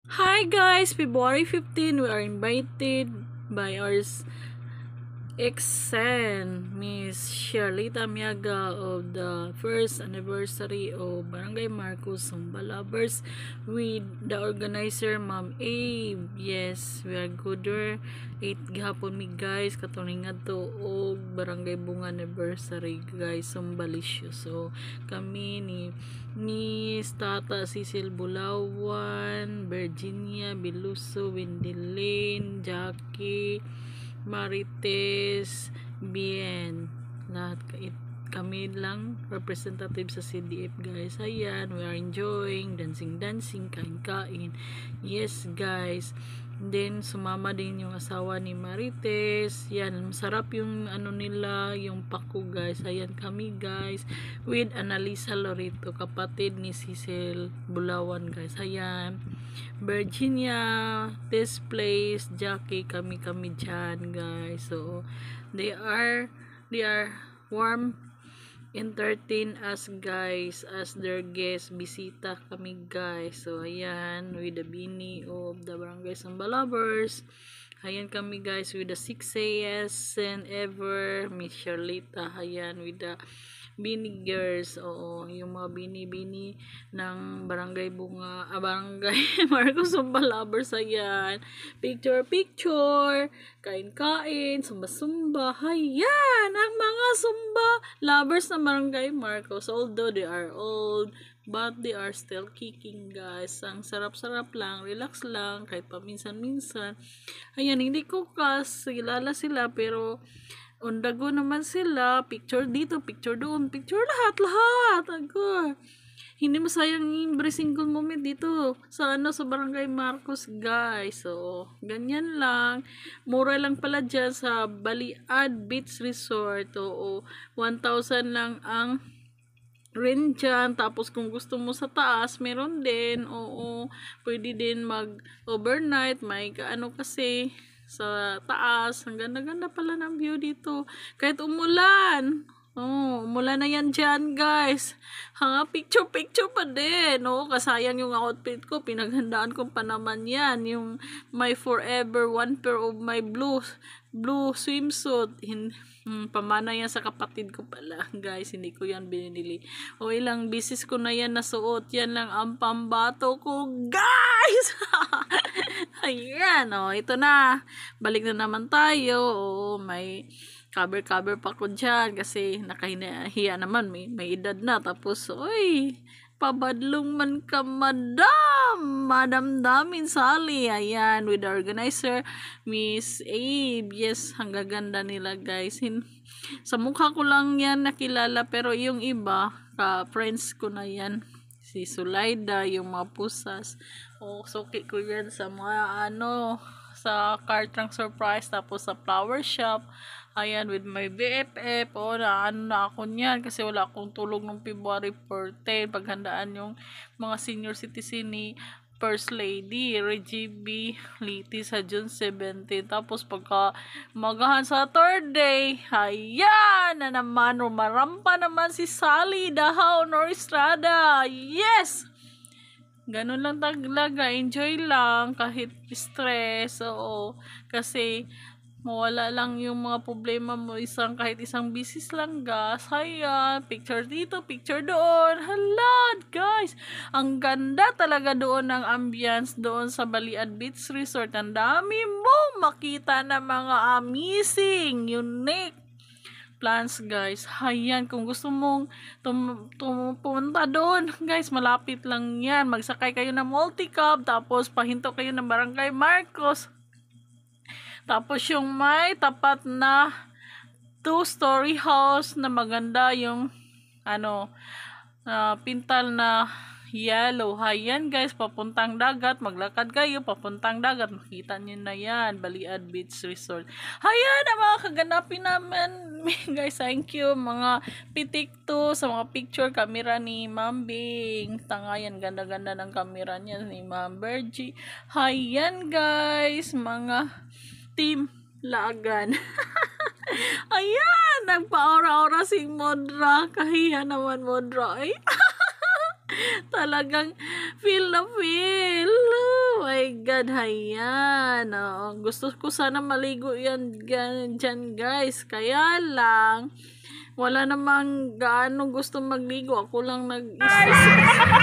Hi guys, February 15, we are invited by our ex-sen, Miss Sherlita Miaga of the first anniversary of Barangay Marcos Sumba Lovers with the organizer Ma'am Abe. Yes, we are gooder. 8 gihapon mi guys, katuningan to og Barangay Bunga anniversary guys, Sumbalisyo. So, kami ni Miss Tata Cecil Bulawan, Virginia Biluso, Wendy Lane, Jackie, Marites, Bien, lahat kami lang representative sa CDF guys. Ayan, we are enjoying dancing, kain yes guys. Then sumama din yung asawa ni Marites. Yan, masarap yung ano nila, yung pako guys. Ayan kami guys with Analisa Loreto, kapatid ni Cecil Bulawan guys. Ayan, Virginia, this place, Jackie, kami dyan guys. So they are warm entertain us guys as their guest, bisita kami guys. So ayan, with the Bini of the Barangay Samba Lovers. Ayan kami guys with the 6AS and ever Miss Charlita. Ayan with the Bini girls. Oo, yung mga bini ng Barangay Bunga, Barangay Marcos Sumba Lovers. Ayan, picture, kain, sumba. Ayan, ang mga sumba lovers ng Barangay Marcos. Although they are old, but they are still kicking guys. Ang sarap-sarap lang, relax lang, kahit paminsan-minsan. Ayan, hindi ko kilala sila, pero undago naman sila. Picture dito, picture doon, picture lahat. Agor. Hindi masayang yung every single moment dito sa Barangay Marcos guys. So, ganyan lang. Mura lang pala dyan sa Baliad Beach Resort. Oo, 1,000 lang ang rent dyan. Tapos kung gusto mo sa taas, meron din. Oo, pwede din mag overnight. May kasi sa taas. Ang ganda-ganda pala ng view dito. Kahit umulan. Oh, umulan na yan dyan, guys. Picture pa din. Oh, kasayang yung outfit ko. Pinaghandaan ko pa naman yan. Yung my forever one pair of my blue swimsuit. Pamana yan sa kapatid ko pala, guys. Hindi ko yan binili. O ilang bisis ko na yan nasuot. Yan lang ang pambato ko, guys. Ayan, oh, ito na. Balik na naman tayo. Oh, may cover pa ko dyan kasi nakahiya naman, may edad na. Tapos pabadlong man ka, Madam Damin Sally. Ayan, with the organizer Miss Abe. Yes, ang gaganda nila guys. Sa mukha ko lang yan nakilala, pero yung iba friends ko na yan, si Sulaida, yung mga pusas. Suki ko yan sa mga sa car trunk surprise, tapos sa flower shop. Ayan, with my BFF. Na ako niyan kasi wala akong tulog nung February 14. Paghandaan yung mga senior citizen ni First Lady Reggie B. Liti sa June 17. Tapos pagka magahan sa third day, ayan na naman, rumarampa naman si Sally Dahaw Estrada. Yes! Ganun lang talaga, enjoy lang kahit stress. Oo, kasi mawala lang yung mga problema mo, kahit isang bisis lang gas. Ayan, picture dito, picture doon. Hala guys, ang ganda talaga doon ng ambience doon sa Baliad Beach Resort. Ang dami mo makita na mga amazing, unique plants guys. Ayan, kung gusto mong pumunta doon guys, malapit lang yan. Magsakay kayo ng multi-cab, tapos pahinto kayo ng Barangay Marcos. Tapos yung may tapat na 2-story house na maganda yung pintal na yellow. Ayan guys, papuntang dagat. Maglakad kayo papuntang dagat, makita nyo na yan, Baliad Beach Resort. Ayan ang mga kaganapin namin guys. Thank you mga pitik to sa mga picture camera ni Ma'am Bing. Tangayan, ganda-ganda ng camera niya ni Ma'am Bergie. Ayan guys, mga team Lagan. Ayan, nagpa-aura-aura si Modra. Kahiya naman Modra. Ay, talagang feel na feel. Oh my edad. Hayan. Gusto ko sana maligo yan dyan guys. Kaya lang, wala namang gaano gusto magligo. Ako lang nag-isa.